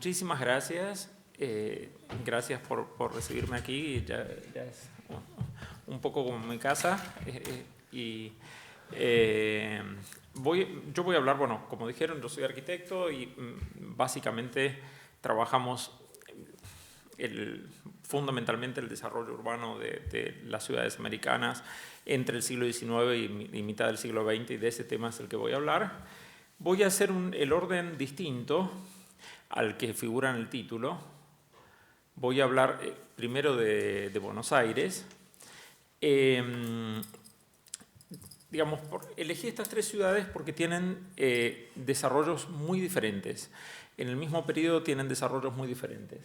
Muchísimas gracias. Gracias por recibirme aquí. Ya es un poco como mi casa. Yo voy a hablar, bueno, como dijeron, yo soy arquitecto y básicamente trabajamos fundamentalmente el desarrollo urbano de las ciudades americanas entre el siglo XIX y mitad del siglo XX, y de ese tema es el que voy a hablar. Voy a hacer el orden distinto al que figura en el título. Voy a hablar primero de Buenos Aires. Elegí estas tres ciudades porque tienen desarrollos muy diferentes. En el mismo periodo tienen desarrollos muy diferentes.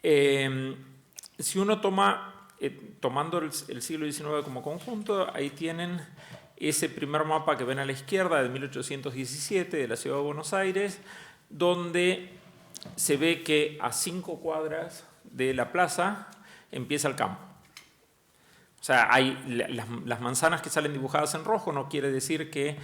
Si uno tomando el siglo XIX como conjunto, ahí tienen ese primer mapa que ven a la izquierda de 1817 de la ciudad de Buenos Aires, donde se ve que a 5 cuadras de la plaza empieza el campo. O sea, hay las manzanas que salen dibujadas en rojo no quiere decir que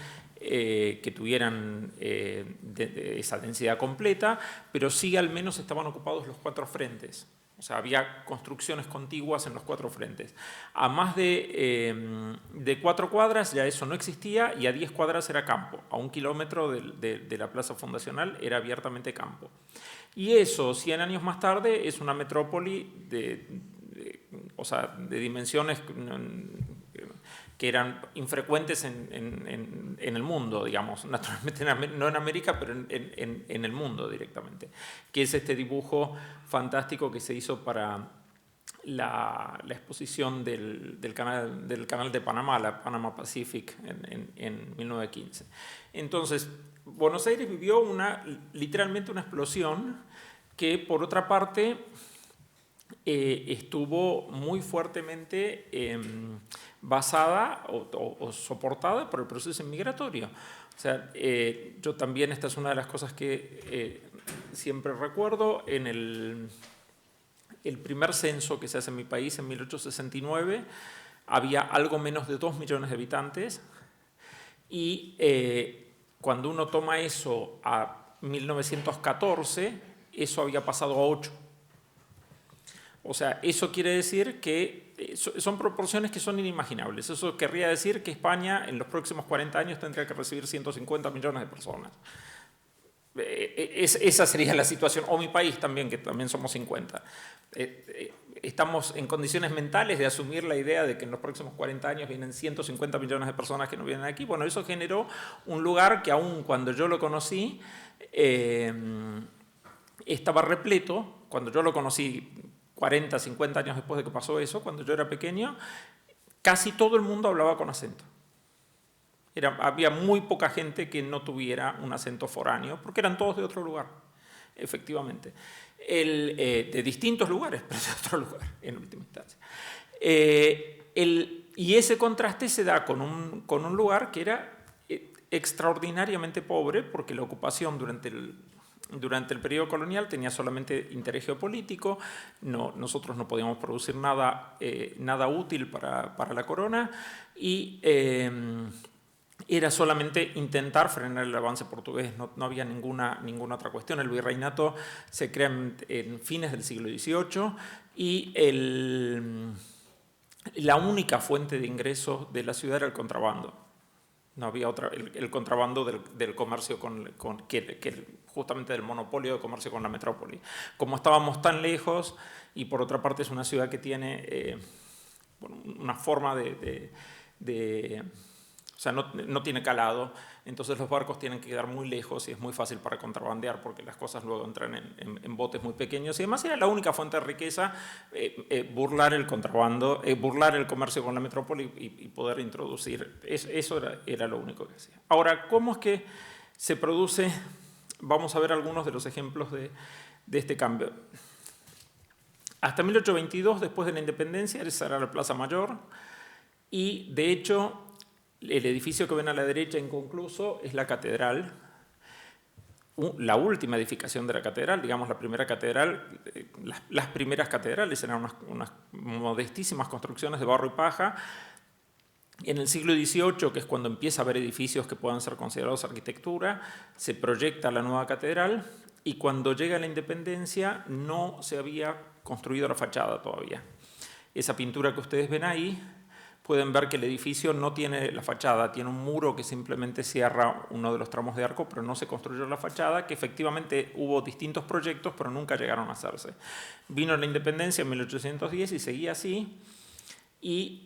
tuvieran esa densidad completa, pero sí al menos estaban ocupados los 4 frentes. O sea, había construcciones contiguas en los 4 frentes. A más de 4 cuadras ya eso no existía, y a 10 cuadras era campo. A 1 kilómetro de la plaza fundacional era abiertamente campo. Y eso, 100 años más tarde, es una metrópoli de dimensiones que eran infrecuentes en el mundo, digamos, naturalmente no en América, pero en el mundo directamente, que es este dibujo fantástico que se hizo para la exposición del canal de Panamá, la Panama Pacific, en 1915. Entonces, Buenos Aires vivió literalmente una explosión que, por otra parte, estuvo muy fuertemente basada o soportada por el proceso migratorio. O sea, yo también, esta es una de las cosas que siempre recuerdo. En el primer censo que se hace en mi país, en 1869, había algo menos de 2 millones de habitantes, y cuando uno toma eso a 1914, eso había pasado a 8. O sea, eso quiere decir que son proporciones que son inimaginables. Eso querría decir que España en los próximos 40 años tendría que recibir 150 millones de personas. Esa sería la situación. O mi país también, que también somos 50. Estamos en condiciones mentales de asumir la idea de que en los próximos 40 años vienen 150 millones de personas que no vienen aquí. Bueno, eso generó un lugar que aún cuando yo lo conocí estaba repleto. Cuando yo lo conocí 40, 50 años después de que pasó eso, cuando yo era pequeño, casi todo el mundo hablaba con acento. Había muy poca gente que no tuviera un acento foráneo, porque eran todos de otro lugar, efectivamente. De distintos lugares, pero de otro lugar, en última instancia. Y ese contraste se da con un lugar que era extraordinariamente pobre, porque la ocupación durante el periodo colonial tenía solamente interés geopolítico. Nosotros no podíamos producir nada útil para la corona, y era solamente intentar frenar el avance portugués. No había ninguna otra cuestión. El virreinato se crea en fines del siglo XVIII, y la única fuente de ingresos de la ciudad era el contrabando. No había otra. El contrabando del comercio justamente del monopolio de comercio con la metrópoli. Como estábamos tan lejos, y por otra parte es una ciudad que tiene una forma o sea, no tiene calado, entonces los barcos tienen que quedar muy lejos y es muy fácil para contrabandear, porque las cosas luego entran en botes muy pequeños, y además era la única fuente de riqueza, burlar el contrabando, burlar el comercio con la metrópoli y poder introducir. Eso era lo único que hacía. Ahora, ¿cómo es que se produce? Vamos a ver algunos de los ejemplos de este cambio. Hasta 1822, después de la independencia, esa era la Plaza Mayor, y de hecho el edificio que ven a la derecha inconcluso es la catedral, la última edificación de la catedral, digamos la primera catedral. Las primeras catedrales eran unas modestísimas construcciones de barro y paja. En el siglo XVIII, que es cuando empieza a haber edificios que puedan ser considerados arquitectura, se proyecta la nueva catedral, y cuando llega la independencia no se había construido la fachada todavía. Esa pintura que ustedes ven ahí, pueden ver que el edificio no tiene la fachada, tiene un muro que simplemente cierra uno de los tramos de arco, pero no se construyó la fachada, que efectivamente hubo distintos proyectos, pero nunca llegaron a hacerse. Vino la independencia en 1810 y seguía así, y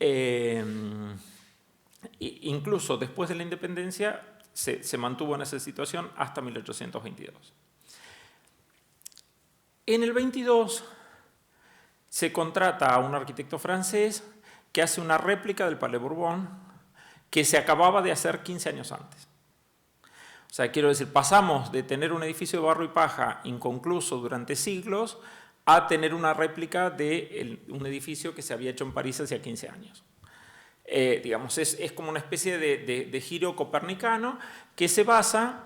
incluso después de la independencia se mantuvo en esa situación hasta 1822. En el 22 se contrata a un arquitecto francés que hace una réplica del Palais Bourbon que se acababa de hacer 15 años antes. O sea, quiero decir, pasamos de tener un edificio de barro y paja inconcluso durante siglos a tener una réplica de un edificio que se había hecho en París hace 15 años. Digamos, es como una especie de giro copernicano que se basa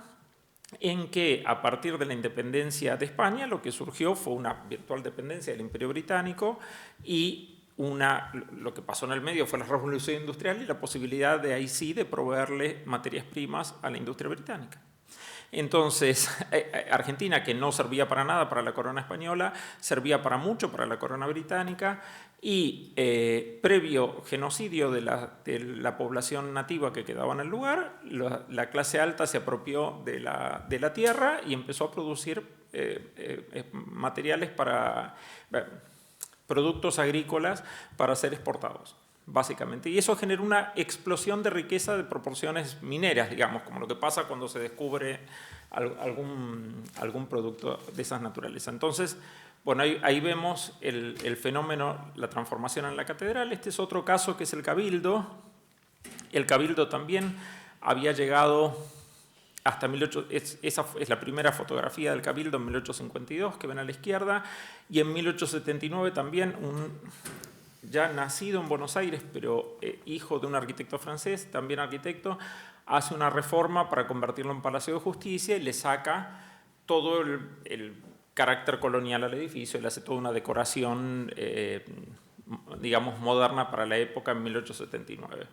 en que a partir de la independencia de España lo que surgió fue una virtual dependencia del Imperio Británico y lo que pasó en el medio fue la revolución industrial y la posibilidad de ahí sí de proveerle materias primas a la industria británica. Entonces, Argentina, que no servía para nada para la corona española, servía para mucho para la corona británica y previo genocidio de la población nativa que quedaba en el lugar, la clase alta se apropió de la tierra y empezó a producir materiales para productos agrícolas para ser exportados, básicamente. Y eso genera una explosión de riqueza de proporciones mineras, digamos, como lo que pasa cuando se descubre algún producto de esas naturalezas. Entonces, bueno, ahí vemos el fenómeno, la transformación en la catedral. Este es otro caso que es el Cabildo. El Cabildo también había llegado hasta 1800, esa es la primera fotografía del Cabildo en 1852, que ven a la izquierda, y en 1879 también ya nacido en Buenos Aires, pero hijo de un arquitecto francés, también arquitecto, hace una reforma para convertirlo en Palacio de Justicia y le saca todo el carácter colonial al edificio, le hace toda una decoración, digamos, moderna para la época en 1879.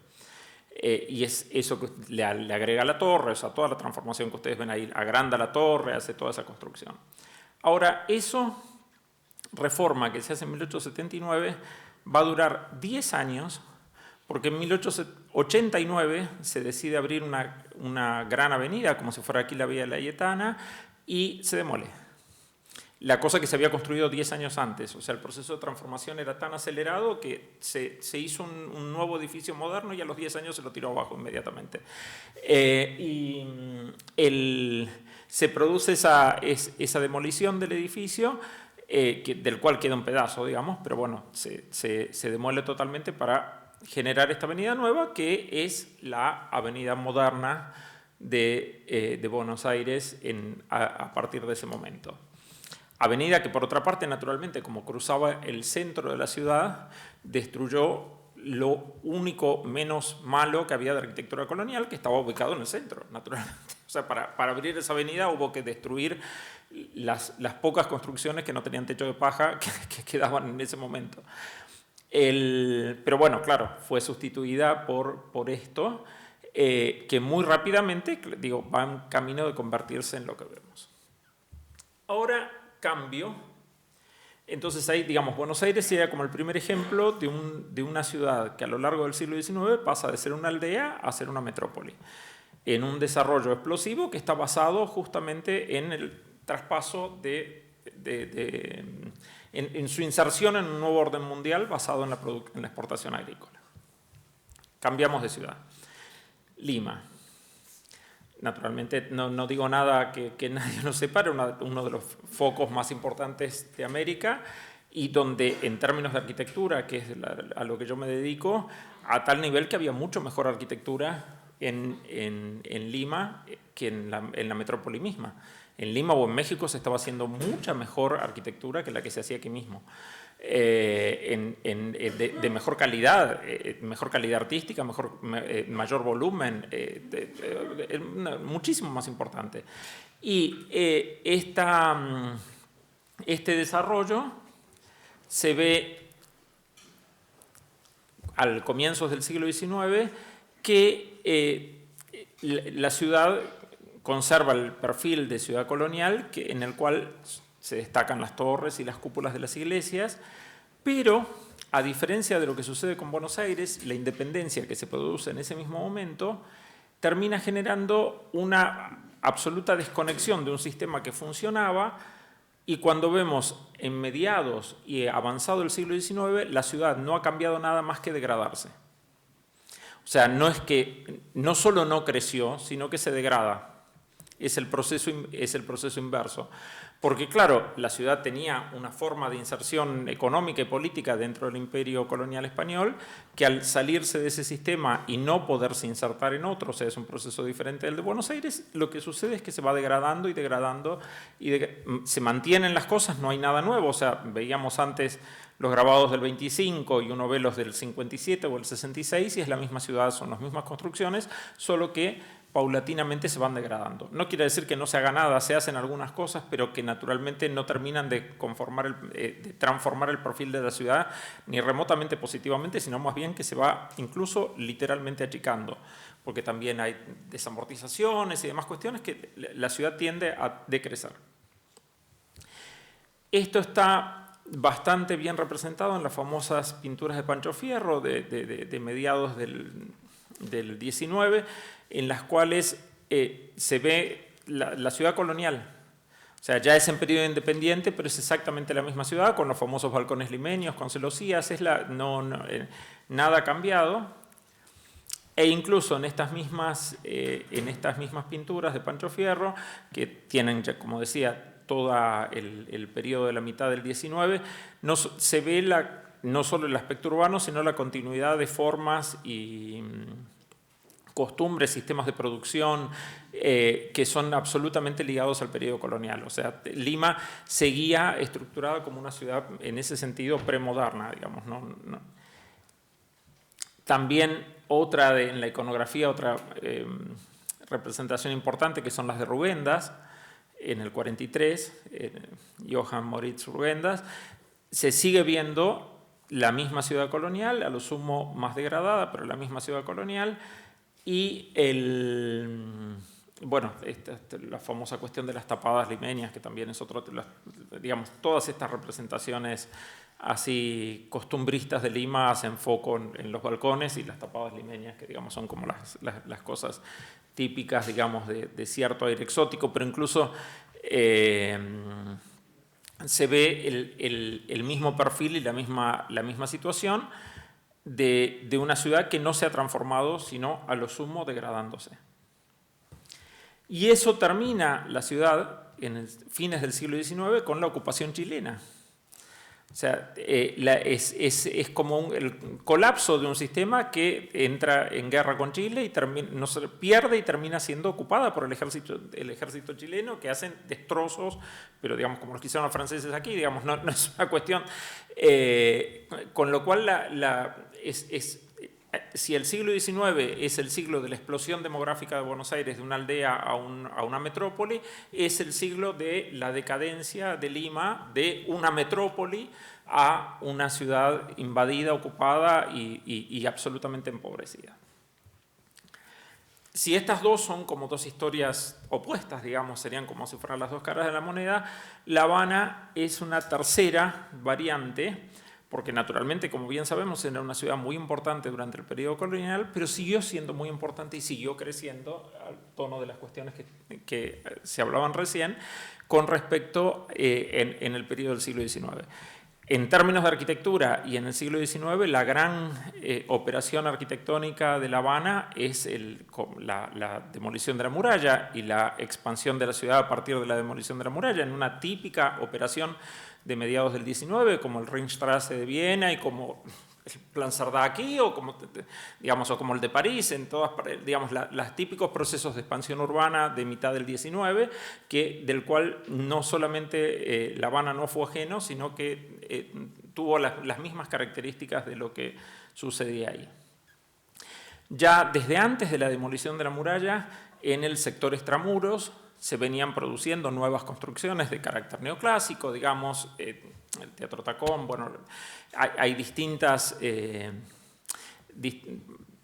Y es eso que le agrega la torre, o sea, toda la transformación que ustedes ven ahí, agranda la torre, hace toda esa construcción. Ahora, eso, reforma que se hace en 1879, va a durar 10 años, porque en 1889 se decide abrir una gran avenida, como si fuera aquí la Vía Layetana, y se demole. La cosa que se había construido 10 años antes, o sea, el proceso de transformación era tan acelerado que se hizo un nuevo edificio moderno y a los 10 años se lo tiró abajo inmediatamente. Se produce esa demolición del edificio, del cual queda un pedazo, digamos, pero bueno, se demuele totalmente para generar esta avenida nueva, que es la avenida moderna de Buenos Aires a partir de ese momento. Avenida que, por otra parte, naturalmente, como cruzaba el centro de la ciudad, destruyó lo único menos malo que había de arquitectura colonial, que estaba ubicado en el centro, naturalmente. O sea, para abrir esa avenida hubo que destruir las pocas construcciones que no tenían techo de paja que quedaban en ese momento. Pero bueno, claro, fue sustituida por esto, que muy rápidamente, digo, va en camino de convertirse en lo que vemos. Ahora, cambio. Entonces ahí, digamos, Buenos Aires sería como el primer ejemplo de una ciudad que a lo largo del siglo XIX pasa de ser una aldea a ser una metrópoli, en un desarrollo explosivo que está basado justamente en el traspaso en su inserción en un nuevo orden mundial basado en la exportación agrícola. Cambiamos de ciudad. Lima. Naturalmente no digo nada que nadie lo sepa, era uno de los focos más importantes de América y donde en términos de arquitectura, que es a lo que yo me dedico, a tal nivel que había mucho mejor arquitectura en Lima que en la metrópoli misma. En Lima o en México se estaba haciendo mucha mejor arquitectura que la que se hacía aquí mismo. De mejor calidad artística, mayor volumen, muchísimo más importante. Y este desarrollo se ve al comienzo del siglo XIX que la ciudad conserva el perfil de ciudad colonial en el cual se destacan las torres y las cúpulas de las iglesias, pero a diferencia de lo que sucede con Buenos Aires, la independencia que se produce en ese mismo momento termina generando una absoluta desconexión de un sistema que funcionaba, y cuando vemos en mediados y avanzado el siglo XIX, la ciudad no ha cambiado nada más que degradarse. O sea, no solo no creció, sino que se degrada. Es el proceso inverso. Porque, claro, la ciudad tenía una forma de inserción económica y política dentro del imperio colonial español, que al salirse de ese sistema y no poderse insertar en otro, o sea, es un proceso diferente del de Buenos Aires, lo que sucede es que se va degradando y degradando, y se mantienen las cosas, no hay nada nuevo. O sea, veíamos antes los grabados del 25 y uno ve los del 57 o el 66 y es la misma ciudad, son las mismas construcciones, solo que paulatinamente se van degradando. No quiere decir que no se haga nada, se hacen algunas cosas, pero que naturalmente no terminan de transformar el perfil de la ciudad ni remotamente positivamente, sino más bien que se va incluso literalmente achicando, porque también hay desamortizaciones y demás cuestiones que la ciudad tiende a decrecer. Esto está bastante bien representado en las famosas pinturas de Pancho Fierro de mediados del 19, en las cuales se ve la ciudad colonial. O sea, ya es en periodo independiente, pero es exactamente la misma ciudad, con los famosos balcones limeños, con celosías, nada ha cambiado. E incluso en estas mismas pinturas de Pancho Fierro, que tienen, ya, como decía, todo el periodo de la mitad del 19, se ve no solo el aspecto urbano, sino la continuidad de formas y costumbres, sistemas de producción que son absolutamente ligados al periodo colonial. O sea, Lima seguía estructurada como una ciudad en ese sentido premoderna, digamos. También en la iconografía, otra representación importante, que son las de Rubendas, en el 43, Johann Moritz Rubendas, se sigue viendo la misma ciudad colonial, a lo sumo más degradada, pero la misma ciudad colonial. Y la famosa cuestión de las tapadas limeñas, que también es otro, digamos, todas estas representaciones así costumbristas de Lima hacen foco en los balcones, y las tapadas limeñas, que digamos son como las cosas típicas, digamos, de cierto aire exótico, pero incluso se ve el mismo perfil y la misma situación de una ciudad que no se ha transformado, sino a lo sumo degradándose. Y eso termina la ciudad en fines del siglo XIX con la ocupación chilena. O sea, es como el colapso de un sistema que entra en guerra con Chile y no se pierde y termina siendo ocupada por el ejército chileno, que hacen destrozos, pero digamos como los que hicieron los franceses aquí, digamos, no es una cuestión. Con lo cual si el siglo XIX es el siglo de la explosión demográfica de Buenos Aires, de una aldea a una metrópoli, es el siglo de la decadencia de Lima, de una metrópoli a una ciudad invadida, ocupada y absolutamente empobrecida. Si estas dos son como dos historias opuestas, digamos, serían como si fueran las dos caras de la moneda, La Habana es una tercera variante, porque naturalmente, como bien sabemos, era una ciudad muy importante durante el periodo colonial, pero siguió siendo muy importante y siguió creciendo al tono de las cuestiones que se hablaban recién con respecto en el periodo del siglo XIX. En términos de arquitectura y en el siglo XIX, la gran operación arquitectónica de La Habana es la demolición de la muralla y la expansión de la ciudad a partir de la demolición de la muralla, en una típica operación de mediados del 19, como el Ringstrasse de Viena y como el Plan Cerdá aquí, o como el de París, en todas, digamos, los típicos procesos de expansión urbana de mitad del 19, del cual no solamente La Habana no fue ajeno, sino que tuvo las mismas características de lo que sucedía ahí. Ya desde antes de la demolición de la muralla, en el sector extramuros, se venían produciendo nuevas construcciones de carácter neoclásico, digamos, el Teatro Tacón, bueno, hay distintas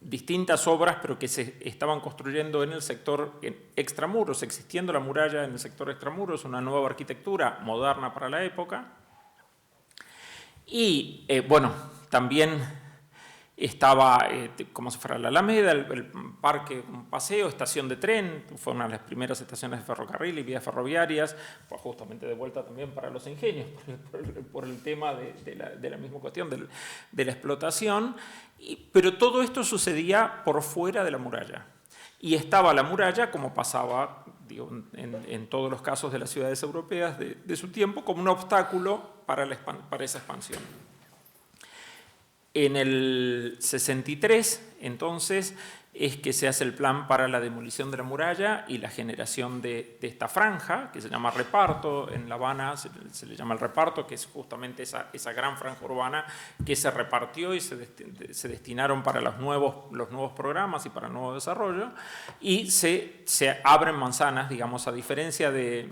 distintas obras, pero que se estaban construyendo en el sector extramuros, existiendo la muralla en el sector extramuros, una nueva arquitectura moderna para la época. Y bueno, también estaba como si fuera la Alameda, el parque, un paseo, estación de tren, fue una de las primeras estaciones de ferrocarril y vías ferroviarias, pues justamente de vuelta también para los ingenios, por el tema de la misma cuestión de la explotación, pero todo esto sucedía por fuera de la muralla. Y estaba la muralla, como pasaba digo, en todos los casos de las ciudades europeas de su tiempo, como un obstáculo para esa expansión. En el 63, entonces, es que se hace el plan para la demolición de la muralla y la generación de esta franja, que se llama reparto. En La Habana se le llama el reparto, que es justamente esa gran franja urbana que se repartió y se destinaron para los nuevos programas y para el nuevo desarrollo. Y se abren manzanas, digamos, a diferencia de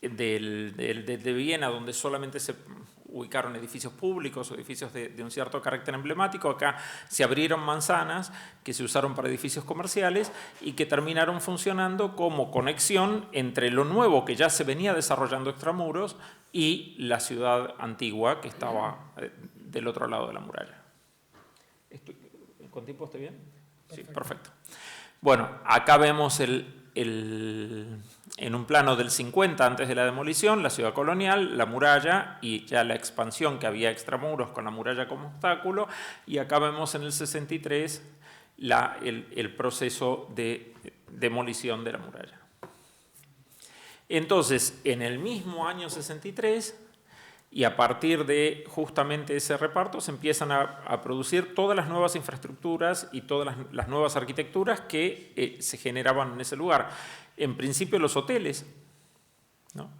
Viena, donde solamente se ubicaron edificios públicos o edificios de un cierto carácter emblemático. Acá se abrieron manzanas que se usaron para edificios comerciales y que terminaron funcionando como conexión entre lo nuevo que ya se venía desarrollando extramuros y la ciudad antigua que estaba del otro lado de la muralla. ¿Con tiempo estoy bien? Sí, perfecto. Bueno, acá vemos en un plano del 50 antes de la demolición, la ciudad colonial, la muralla y ya la expansión que había extramuros con la muralla como obstáculo, y acá vemos en el 63 el proceso de demolición de la muralla. Entonces, en el mismo año 63, y a partir de justamente ese reparto se empiezan a producir todas las nuevas infraestructuras y todas las nuevas arquitecturas que se generaban en ese lugar. En principio los hoteles, ¿no?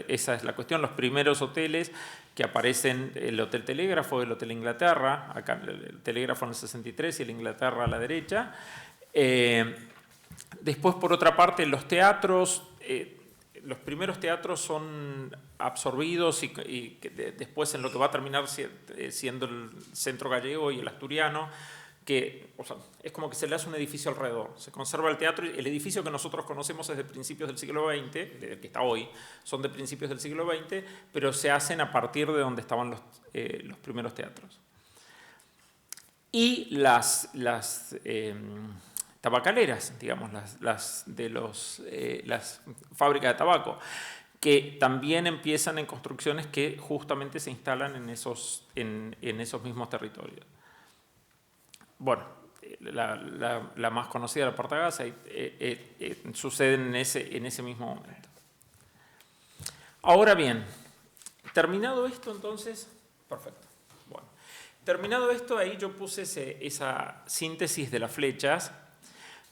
Esa es la cuestión, los primeros hoteles que aparecen, el Hotel Telégrafo, el Hotel Inglaterra, acá el Telégrafo en el 63 y el Inglaterra a la derecha. Después, por otra parte, los teatros, los primeros teatros son absorbidos y después en lo que va a terminar siendo el Centro Gallego y el Asturiano, que o sea, es como que se le hace un edificio alrededor. Se conserva el teatro, el edificio que nosotros conocemos es de principios del siglo XX, el que está hoy, son de principios del siglo XX, pero se hacen a partir de donde estaban los primeros teatros. Y las tabacaleras, digamos, las fábricas de tabaco, que también empiezan en construcciones que justamente se instalan en esos mismos territorios. Bueno, la más conocida, la Partagasa, sucede en ese mismo momento. Ahora bien, terminado esto entonces, perfecto. Bueno, terminado esto, ahí yo puse esa síntesis de las flechas,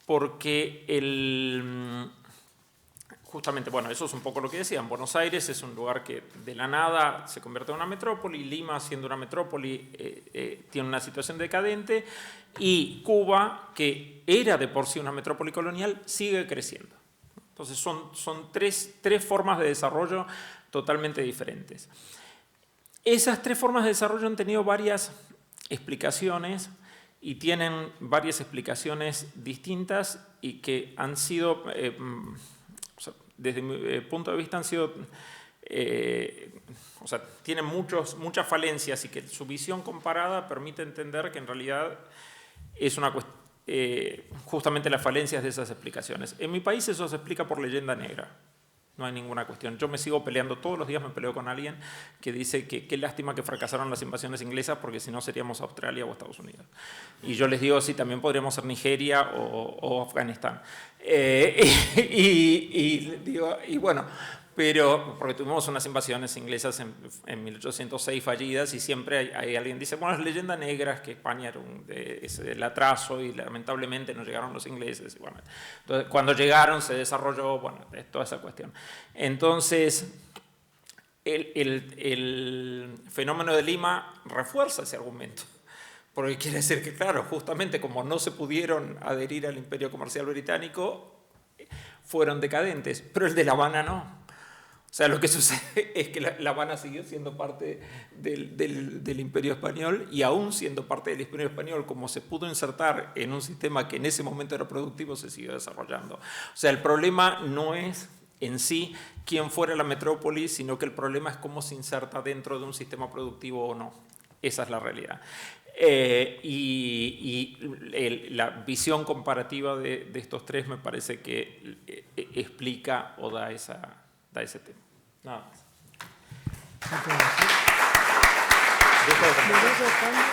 porque justamente, bueno, eso es un poco lo que decían. Buenos Aires es un lugar que de la nada se convierte en una metrópoli, Lima, siendo una metrópoli, tiene una situación decadente, y Cuba, que era de por sí una metrópoli colonial, sigue creciendo. Entonces son tres formas de desarrollo totalmente diferentes. Esas tres formas de desarrollo han tenido varias explicaciones y tienen varias explicaciones distintas y que han sido... desde mi punto de vista han sido, o sea, tienen muchas falencias y que su visión comparada permite entender que en realidad es justamente las falencias de esas explicaciones. En mi país eso se explica por leyenda negra, no hay ninguna cuestión. Yo me sigo peleando, todos los días me peleo con alguien que dice que qué lástima que fracasaron las invasiones inglesas porque si no seríamos Australia o Estados Unidos. Y yo les digo, sí, también podríamos ser Nigeria o Afganistán. Y bueno, pero porque tuvimos unas invasiones inglesas en 1806 fallidas y siempre hay alguien que dice, bueno, es leyenda negra, es que España era el atraso y lamentablemente no llegaron los ingleses. Y bueno, entonces, cuando llegaron se desarrolló, bueno, toda esa cuestión. Entonces, el fenómeno de Lima refuerza ese argumento. Porque quiere decir que, claro, justamente como no se pudieron adherir al imperio comercial británico, fueron decadentes, pero el de La Habana no. O sea, lo que sucede es que La Habana siguió siendo parte del Imperio Español, y aún siendo parte del Imperio Español, como se pudo insertar en un sistema que en ese momento era productivo, se siguió desarrollando. O sea, el problema no es en sí quién fuera la metrópoli, sino que el problema es cómo se inserta dentro de un sistema productivo o no. Esa es la realidad. La visión comparativa de estos tres me parece que explica o da ese tema. Nada más. Muchas gracias.